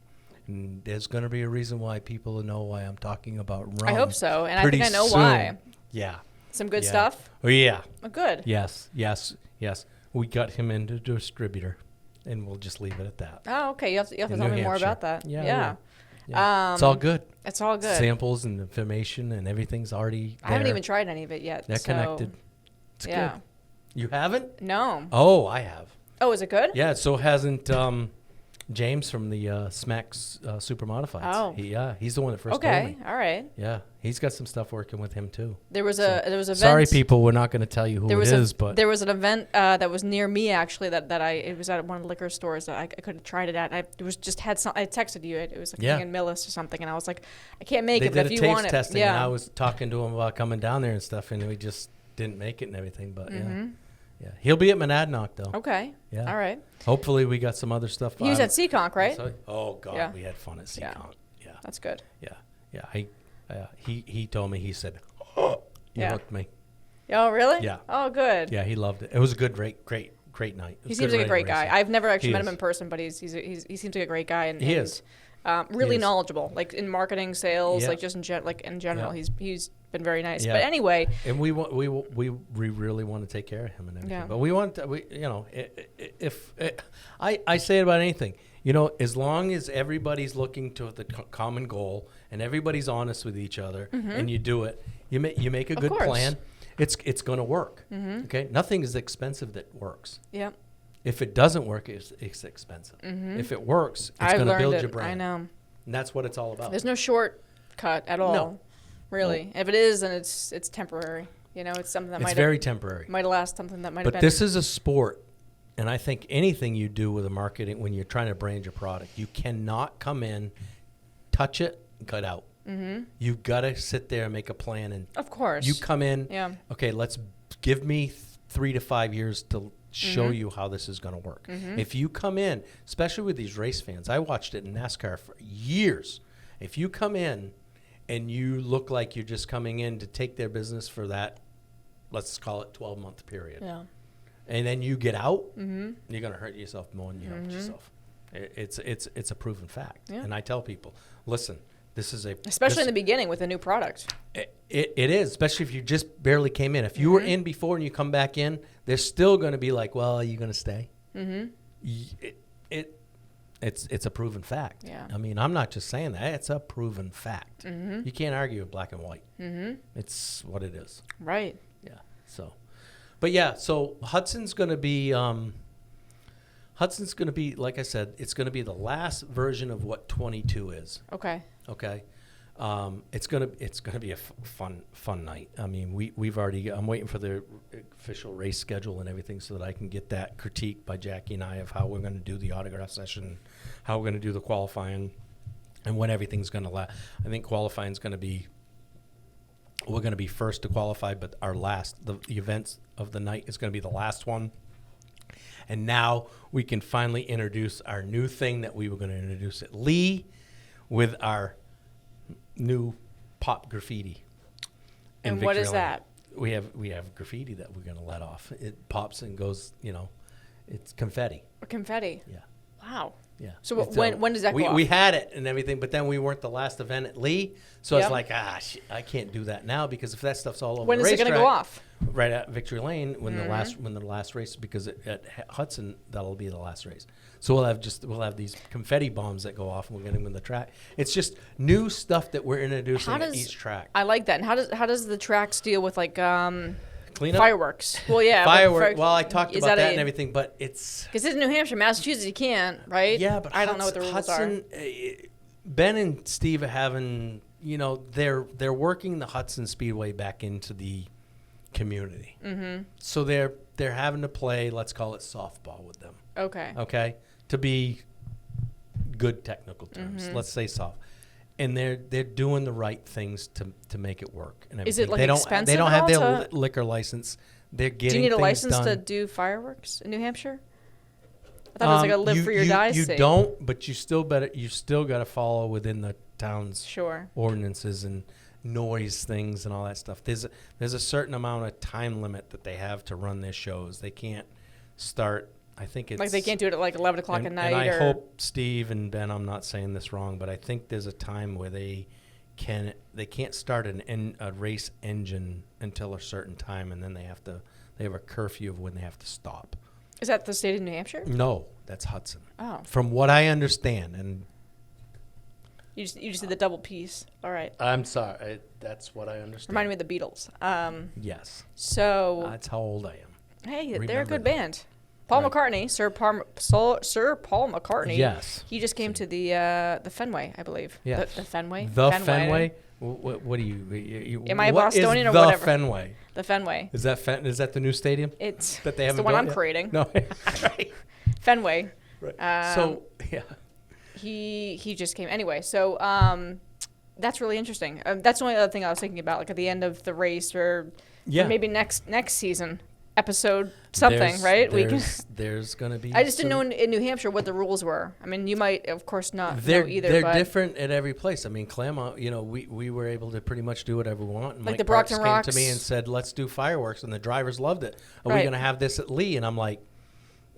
And there's going to be a reason why people know why I'm talking about rum. I hope so, and I think I know why. Yeah. Some good stuff? Oh, yeah. Oh, good. Yes. We got him into distributor, and we'll just leave it at that. Oh, okay. You have to tell me more about that. Yeah. It's all good. It's all good. Samples and information and everything's already there. I haven't even tried any of it yet. They're connected. It's good. You haven't? No. Oh, I have. Oh, is it good? Yeah, so hasn't James from the Smacks Super Modifieds. Oh. He's the one that first told me. All right. Yeah, he's got some stuff working with him too. There was an event. Sorry, people, we're not going to tell you who it is, but there was an event that was near me actually it was at one of the liquor stores that I could have tried it at. I texted you it. It was like in Millis or something, and I was like, I can't make it. But if you want it, they did a taste testing, and I was talking to him about coming down there and stuff, and we just didn't make it and everything. But yeah, he'll be at Monadnock though. Okay. Yeah. All right. Hopefully, we got some other stuff. He was at Seekonk, right? Oh God, we had fun at Seekonk. Yeah. That's good. Yeah. He told me. He said, "Oh, you hooked me." Oh, really? Yeah. Oh, good. Yeah, he loved it. It was a good, great night. He seems like a great guy. I've never actually met him in person, but he seems like a great guy. And he is. really He is. knowledgeable, like in marketing, sales, Yeah. like just in general. Yeah. He's been very nice. Yeah. But anyway, And we really want to take care of him and everything. Yeah. But we want to, I say it about anything, as long as everybody's looking to the common goal and everybody's honest with each other and you do it, you make a good course. plan. It's going to work. Okay, nothing is expensive that works. yeah, If it doesn't work, it's expensive. If it works, it's I've going to learned build it. your brand. I know. And that's what it's all about. There's no shortcut at all. No. Really. If it is, then it's temporary. It's something that It's might very temporary. last. Something that might have But been. this is a sport, and I think anything you do with a marketing, when you're trying to brand your product, you cannot come in, touch it, and cut out. You've got to sit there and make a plan. And Of course. you come in, Yeah. okay, let's give me 3 to 5 years to show you how this is going to work. If you come in, especially with these race fans, I watched it in NASCAR for years. If you come in and you look like you're just coming in to take their business for that, let's call it 12-month period, Yeah. and then you get out, you're going to hurt yourself more than you hurt yourself. It's a proven fact. Yeah. And I tell people, listen, this is Especially in the beginning with a new product. it is, especially if you just barely came in. If you were in before and you come back in, they're still going to be like, well, are you going to stay? It's a proven fact. Yeah. I mean, I'm not just saying that. It's a proven fact. You can't argue with black and white. It's what it is. Right. Yeah. So, but yeah, so Hudson's going to be, like I said, it's going to be the last version of what 22 is. Okay. Okay. It's gonna be a fun night. I mean, I'm waiting for the official race schedule and everything so that I can get that critique by Jackie and I of how we're going to do the autograph session, how we're going to do the qualifying, and when everything's going to last. I think qualifying is going to be, we're going to be first to qualify, but the events of the night is going to be the last one. And now we can finally introduce our new thing that we were going to introduce at Lee with our new pop graffiti. And what is that? We have graffiti that we're going to let off. It pops and goes, it's confetti. Confetti. Yeah. Wow. Yeah. So when does that go off? We had it and everything, but then we weren't the last event at Lee. So Yep. it's like, I can't do that now because if that stuff's all over When the is it going to racetrack, go off? right at Victory Lane when the last race, because at Hudson that'll be the last race. So we'll have these confetti bombs that go off and we'll get them in the track. It's just new stuff that we're introducing at each track. I like that. And how does the tracks deal with like Cleanup? Fireworks? Well, yeah. Fireworks. Well, I talked is about that a- and everything, but it's Because it's in New Hampshire, Massachusetts, you can't, right? yeah. But I don't know what the rules Hudson, Ben and Steve are having, they're working the Hudson Speedway back into the community. So they're having to play, let's call it softball with them. are. Okay. Okay, to be good technical terms, let's say soft, and they're doing the right things to make it work. And Is it, everything. like, expensive They don't at have all their liquor license. They're getting. Do you need a things license done. to do fireworks in New Hampshire? I thought it was like a live for your die You state. don't, but you still got to follow within the town's Sure. ordinances and noise things and all that stuff. There's a certain amount of time limit that they have to run their shows. They can't start. I think it's Like they can't do it at like 11 o'clock at night. And I or hope Steve and Ben, I'm not saying this wrong, but I think there's a time where they can't start a race engine until a certain time, and then they have a curfew of when they have to stop. Is that the state of New Hampshire? No, that's Hudson. Oh, From what I understand, and you just did the double piece. All right. I'm sorry, that's what I understand. Reminded me of the Beatles. Yes, So that's how old I am. hey, they're a remember good that. band. Paul Right. McCartney, Sir Paul McCartney. Yes. He just came to the Fenway, I believe. Yeah. The Fenway. The Fenway. What do you? Am I what is Bostonian or the whatever? Fenway? The Fenway. Is that the new stadium It's that they it's the haven't one built I'm yet? creating. No. Right. Fenway. Right. So yeah. He just came anyway. So that's really interesting. That's the only other thing I was thinking about, like at the end of the race or Yeah. maybe next season episode something, right? There's going to be. I just didn't know in New Hampshire what the rules were. I mean, you might, of course, not know either. They're but different at every place. I mean, Claremont, we were able to pretty much do whatever we want. And Like Mike the Parks Brockton came to me Rocks. and said, "Let's do fireworks," and the drivers loved it. Are we Right. going to have this at Lee? And I'm like,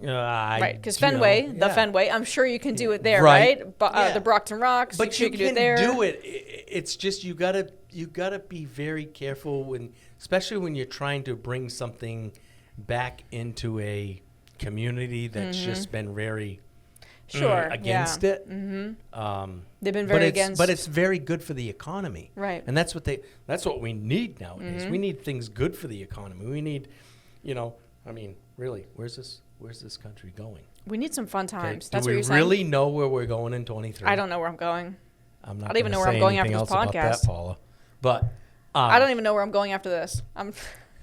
Right, because Fenway, the Fenway, I'm sure you can do it there, Right. right? But the Brockton Rocks, But you you can can do it there. do it. It's just you gotta be very careful when, especially when you're trying to bring something back into a community that's just been very against it. Mm-hmm. They've been very against. But it's very good for the economy, right? And that's what we need nowadays. We need things good for the economy. We need, I mean, really, where's this country going? We need some fun times. Okay. That's Do what we you're saying. really know where we're going in 23? I don't know where I'm going. I don't even know where I'm going after this about podcast. that, Paula. But I don't even know where I'm going after this.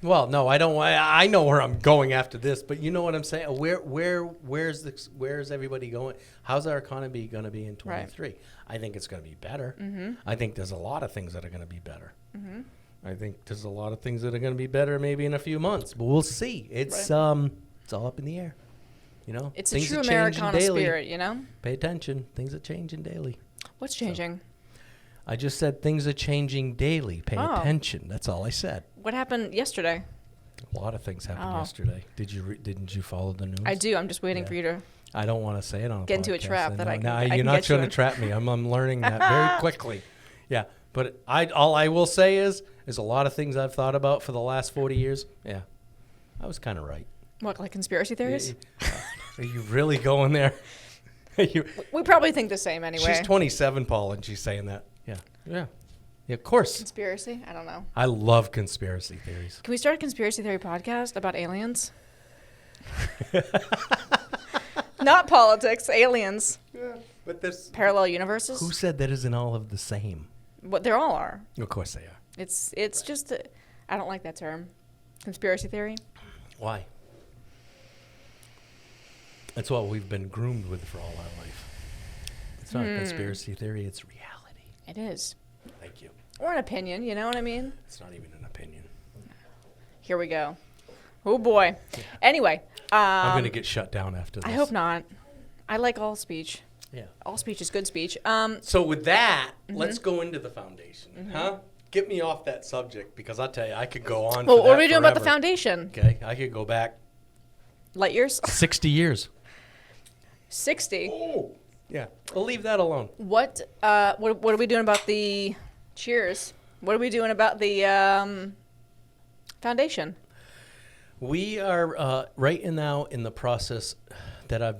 Well, no, I don't. I know where I'm going after this, but you know what I'm saying. Where's everybody going? How's our economy going to be in 23? Right. I think it's going to be better. Mm-hmm. I think there's a lot of things that are going to be better. Mm-hmm. I think there's a lot of things that are going to be better maybe in a few months, but we'll see. It's it's all up in the air. It's things a true Americana spirit. Pay attention. Things are changing daily. What's changing? I just said things are changing daily. Pay attention. That's all I said. What happened yesterday? A lot of things happened yesterday. Didn't you follow the news? I do. I'm just waiting for you to. I don't want to say it on a get podcast. into a trap that I can. No, I you're can not trying to trap me. I'm learning that very quickly. Yeah, but all I will say is a lot of things I've thought about for the last 40 years. Yeah, I was kind of right. What, like conspiracy theories? Are you really going there? We probably think the same anyway. She's 27, Paul, and she's saying that. Yeah, of course. Conspiracy? I don't know. I love conspiracy theories. Can we start a conspiracy theory podcast about aliens? Not politics, aliens. Yeah, but this parallel universes. Who said that isn't all of the same? What they all are. Of course they are. It's just I don't like that term. Conspiracy theory. Why? That's what we've been groomed with for all our life. It's not a conspiracy theory, it's reality. It is. Thank you. Or an opinion, you know what I mean? It's not even an opinion. Here we go. Oh, boy. Yeah. Anyway. I'm going to get shut down after this. I hope not. I like all speech. Yeah. All speech is good speech. So with that, let's go into the foundation. Huh? Get me off that subject because I'll tell you, I could go on. Well, what are we doing about the foundation? Okay. I could go back. Light years? 60 years. 60? Oh. Yeah, I'll leave that alone. What are we doing about the cheers? What are we doing about the foundation? We are right now in the process that I've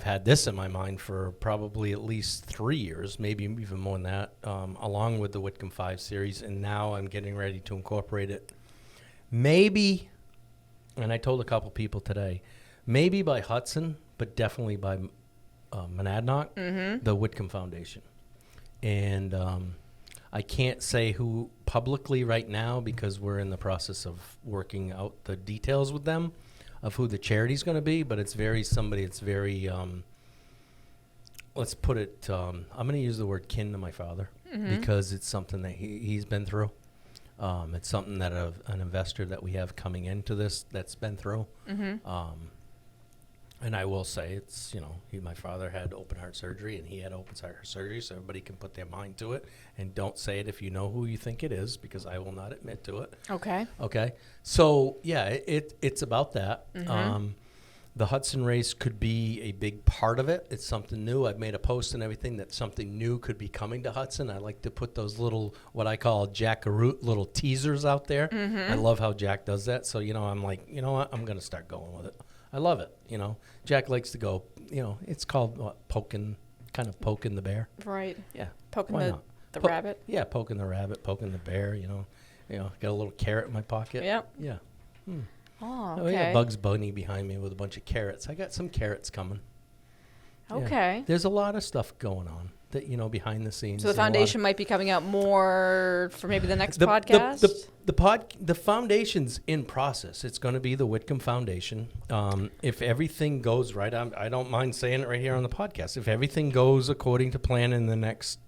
had this in my mind for probably at least 3 years, maybe even more than that, along with the Whitcomb 5 series, and now I'm getting ready to incorporate it. Maybe, and I told a couple people today, maybe by Hudson, but definitely by Monadnock, the Whitcomb Foundation. And I can't say who publicly right now because we're in the process of working out the details with them of who the charity's going to be, but it's very, let's put it, I'm going to use the word kin to my father because it's something that he's been through. It's something that an investor that we have coming into this that's been through. And I will say it's, my father had open heart surgery and he had open heart surgery, so everybody can put their mind to it. And don't say it if you know who you think it is, because I will not admit to it. Okay. So, yeah, it's about that. The Hudson race could be a big part of it. It's something new. I've made a post and everything that something new could be coming to Hudson. I like to put those little, what I call Jackaroot little teasers out there. I love how Jack does that. So, I'm like, you know what? I'm going to start going with it. I love it. Jack likes to go, it's called poking the bear. Right. Yeah. Poking the rabbit. Yeah, poking the rabbit, poking the bear, got a little carrot in my pocket. Yep. Yeah. Oh, okay. Yeah, Bugs Bunny behind me with a bunch of carrots. I got some carrots coming. Okay. Yeah. There's a lot of stuff going on that, behind the scenes. So the foundation might be coming out more for maybe the next podcast? The foundation's in process. It's going to be the Whitcomb Foundation. If everything goes right, I don't mind saying it right here on the podcast. If everything goes according to plan in the next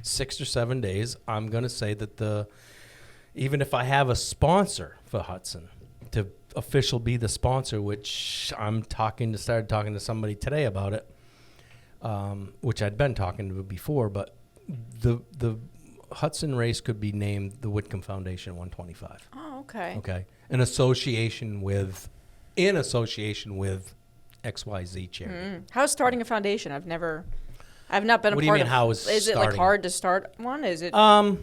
6 or 7 days, I'm going to say that even if I have a sponsor for Hudson to official be the sponsor, which I'm started talking to somebody today about it, which I'd been talking to before, but the Hudson race could be named the Whitcomb Foundation 125. Oh, okay. Okay. An association with in association with XYZ charity. How's starting a foundation? I've not been a What do you part mean, of. how is it like starting? hard to start one? Is it a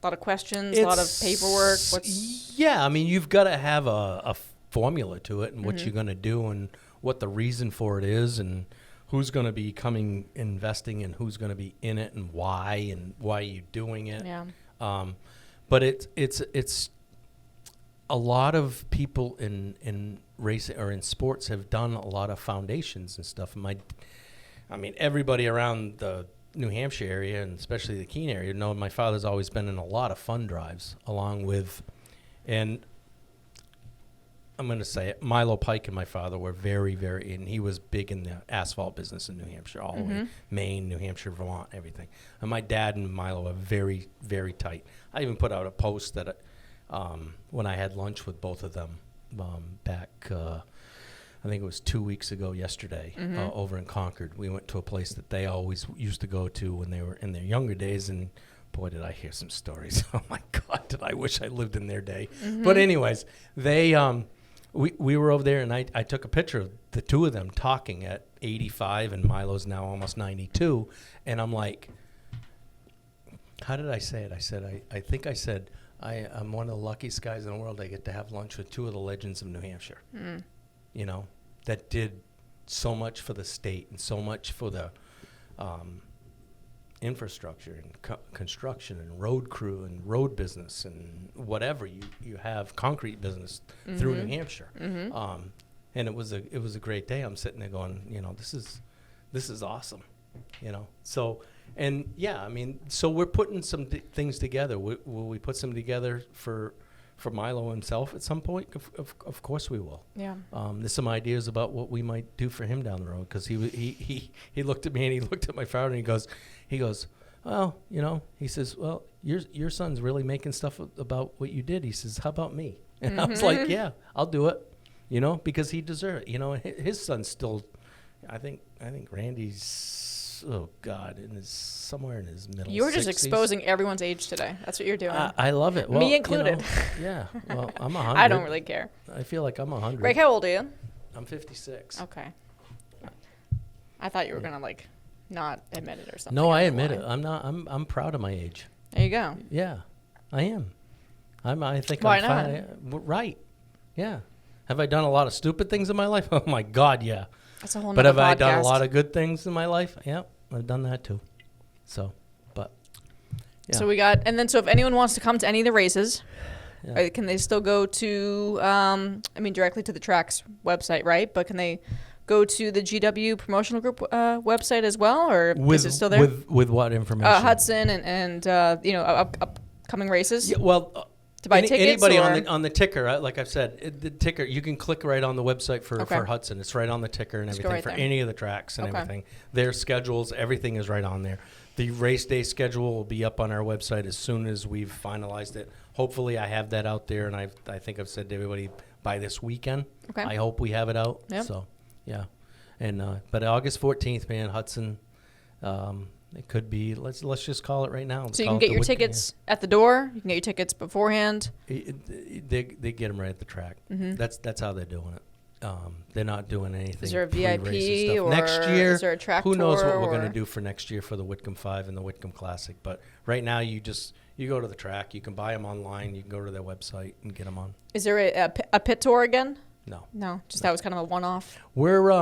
lot of questions, a lot of paperwork? Yeah, I mean, you've got to have a formula to it and what you're going to do and what the reason for it is and who's going to be investing and who's going to be in it and why you're doing it. Yeah. But it's a lot of people in racing or in sports have done a lot of foundations and stuff. Everybody around the New Hampshire area and especially the Keene area know my father's always been in a lot of fund drives along with, and I'm going to say it, Milo Pike and my father were very, very, and he was big in the asphalt business in New Hampshire, all the way, Maine, New Hampshire, Vermont, everything. And my dad and Milo are very, very tight. I even put out a post that when I had lunch with both of them back, I think it was 2 weeks ago yesterday, over in Concord. We went to a place that they always used to go to when they were in their younger days, and boy, did I hear some stories. Oh, my God, did I wish I lived in their day. But anyways, they we were over there, and I took a picture of the two of them talking at 85, and Milo's now almost 92, and I'm like, how did I say it? I said, I think I said, I'm one of the luckiest guys in the world. I get to have lunch with two of the legends of New Hampshire. You know, that did so much for the state and so much for the infrastructure and construction and road crew and road business and whatever you have, concrete business through New Hampshire. And it was a great day. I'm sitting there going, this is awesome, So, and yeah, I mean, so we're putting some things together. Will we put some together for Milo himself at some point? Of course we will. Yeah. There's some ideas about what we might do for him down the road, because he looked at me and he looked at my father and he goes, well, he says, well, your son's really making stuff about what you did. He says, how about me? And I was like, yeah, I'll do it, because he deserves it. His son's still, I think Randy's, oh God, somewhere in his middle. You're just 60s. Exposing everyone's age today. That's what you're doing. I love it. Well, me included. Yeah. Well, I'm 100. I don't really care. I feel like I'm 100. Greg, how old are you? I'm 56. Okay. I thought you were gonna not admit it or something. No, I admit it. I'm not. I'm proud of my age. There you go. Yeah, I am. I think Why I'm not? fine. Right. Yeah. Have I done a lot of stupid things in my life? Oh my God, yeah. That's a whole But nother have I podcast. done a lot of good things in my life? Yeah, I've done that too. So, but yeah. So so if anyone wants to come to any of the races, can they still go to, directly to the track's website, right? But can they go to the GW Promotional Group website as well, or is it still there? With what information? Hudson and upcoming races. Yeah, well. To buy tickets, anybody or? on the ticker, like I've said, the ticker, you can click right on the website for Hudson. It's right on the ticker and everything right for there. any of the tracks and everything. Their schedules, everything is right on there. The race day schedule will be up on our website as soon as we've finalized it. Hopefully, I have that out there, and I think I've said to everybody by this weekend. Okay. I hope we have it out. Yep. So, yeah, and but August 14th, man, Hudson. It could be. Let's just call it right now. So you can get your tickets at the door. You can get your tickets beforehand. They get them right at the track. That's how they're doing it. They're not doing anything. Is there a VIP or next year? Is there a track who knows tour what we're going to do for next year for the Whitcomb 5 and the Whitcomb Classic? But right now, you go to the track. You can buy them online. You can go to their website and get them on. Is there a pit tour again? No. That was kind of a one-off. We're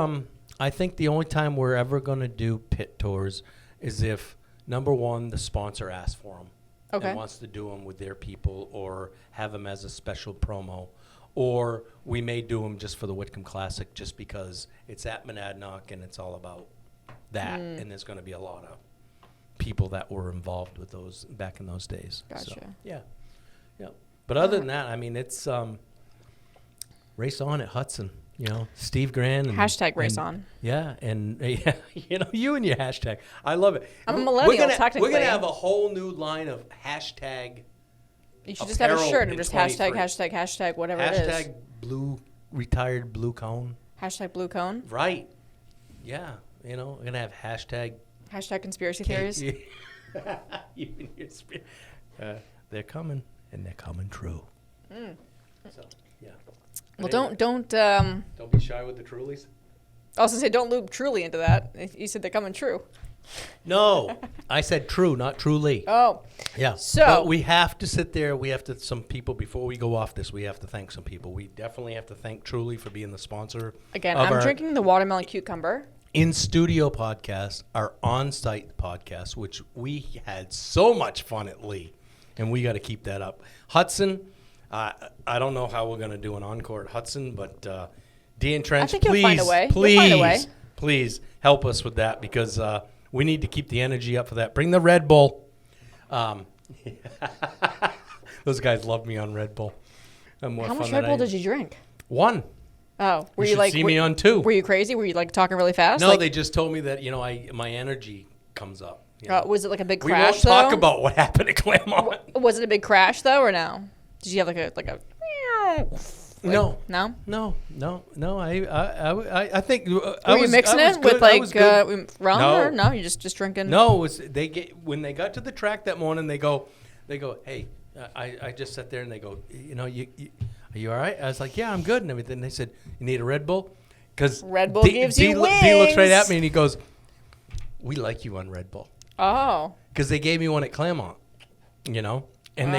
I think the only time we're ever going to do pit tours is if, number one, the sponsor asks for them and wants to do them with their people or have them as a special promo. Or we may do them just for the Whitcomb Classic just because it's at Monadnock and it's all about that. And there's going to be a lot of people that were involved with those back in those days. Gotcha. So, yeah. But other than that, I mean, it's race on at Hudson. Steve Grand. And, hashtag race on. Yeah, and you and your hashtag. I love it. I'm a millennial, technically. We're going to have a whole new line of hashtag. You should just have a shirt and just hashtag, whatever it is. Hashtag retired blue cone. Hashtag blue cone. Right. Yeah. We're going to have hashtag. Hashtag conspiracy theories. They're coming, and they're coming true. So, yeah. Well, don't. Don't be shy with the Trulies. I was gonna say don't loop Truly into that. You said they're coming true. No, I said true, not truly. Oh. Yeah. So but we have to sit there. We have to, some people, before we go off this, we have to thank some people. We definitely have to thank Truly for being the sponsor. Again, of I'm drinking the watermelon cucumber. In-studio podcast, our on-site podcast, which we had so much fun at Lee, and we got to keep that up. Hudson, I don't know how we're going to do an encore at Hudson, but Dean Trench, I think you'll find a way. You'll find a way. Please help us with that because we need to keep the energy up for that. Bring the Red Bull. Those guys love me on Red Bull. How much Red Bull did you drink? One. Oh, were you you like see me on two? Were you crazy? Were you like talking really fast? No, like, they just told me that my energy comes up. You know? Was it like a big We crash? won't talk about what happened at Claremont. Was it a big crash though, or no? Did you have like a? No. I think. Were you mixing it with like rum or no? You just drinking? No, it was when they got to the track that morning. They go, hey, I just sat there and they go, are you all right? I was like, yeah, I'm good and everything. They said, you need a Red Bull? Because Red Bull gives you wings. D looks right at me and he goes, we like you on Red Bull. Oh. Because they gave me one at Claremont, And they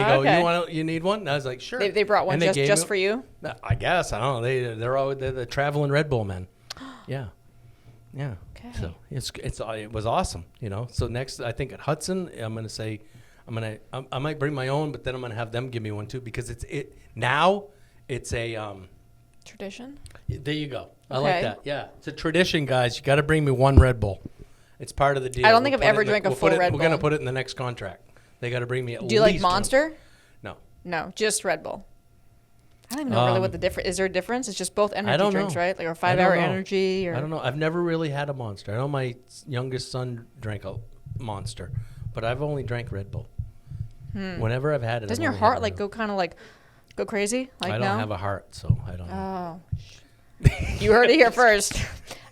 go, okay. you need one? And I was like, sure. They brought one just for you? I guess. I don't know. They're the traveling Red Bull men. Yeah. Yeah. Okay. So it was awesome, So next, I think at Hudson, I'm going to say, I might bring my own, but then I'm going to have them give me one too because it's a tradition. There you go. I Okay. like that. Yeah, it's a tradition, guys. You got to bring me one Red Bull. It's part of the deal. I don't think I've ever drank a full Red Bull. We're going to put it in the next contract. They got to bring me at least. Do you like Monster? No. No, just Red Bull. I don't even know really what the difference is. There a difference? It's just both energy drinks, right? Like a 5-hour energy. Or I don't know. I've never really had a Monster. I know my youngest son drank a Monster, but I've only drank Red Bull. Whenever I've had it, doesn't your heart like go kind of like go crazy? Like I don't have a heart, so I don't know. Oh, you heard it here first.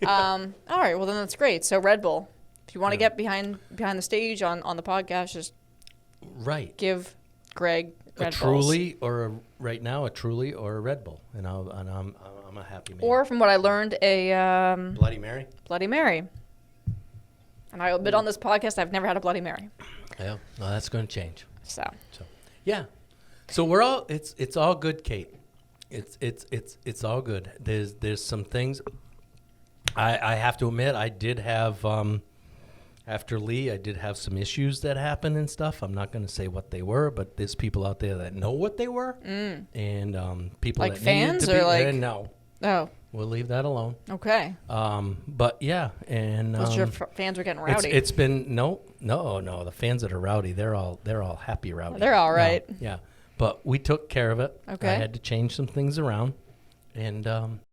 All right, well then that's great. So Red Bull, if you want to get behind the stage on the podcast, just give Greg Red Bulls. Truly right now a Truly or a Red Bull, and I'm a happy man. Or from what I learned, a Bloody Mary. Bloody Mary. And I admit on this podcast I've never had a Bloody Mary. Yeah, well, that's going to change. So yeah, so we're all it's all good, Kate. It's all good. There's some things I have to admit I did have after Lee I did have some issues that happened and stuff. I'm not going to say what they were, but there's people out there that know what they were, and people like that fans needed to or be, like no. Oh. We'll leave that alone. Okay. But yeah, and your fans were getting rowdy. It's been no. The fans that are rowdy, they're all happy rowdy. They're all right. No, yeah, but we took care of it. Okay. I had to change some things around, and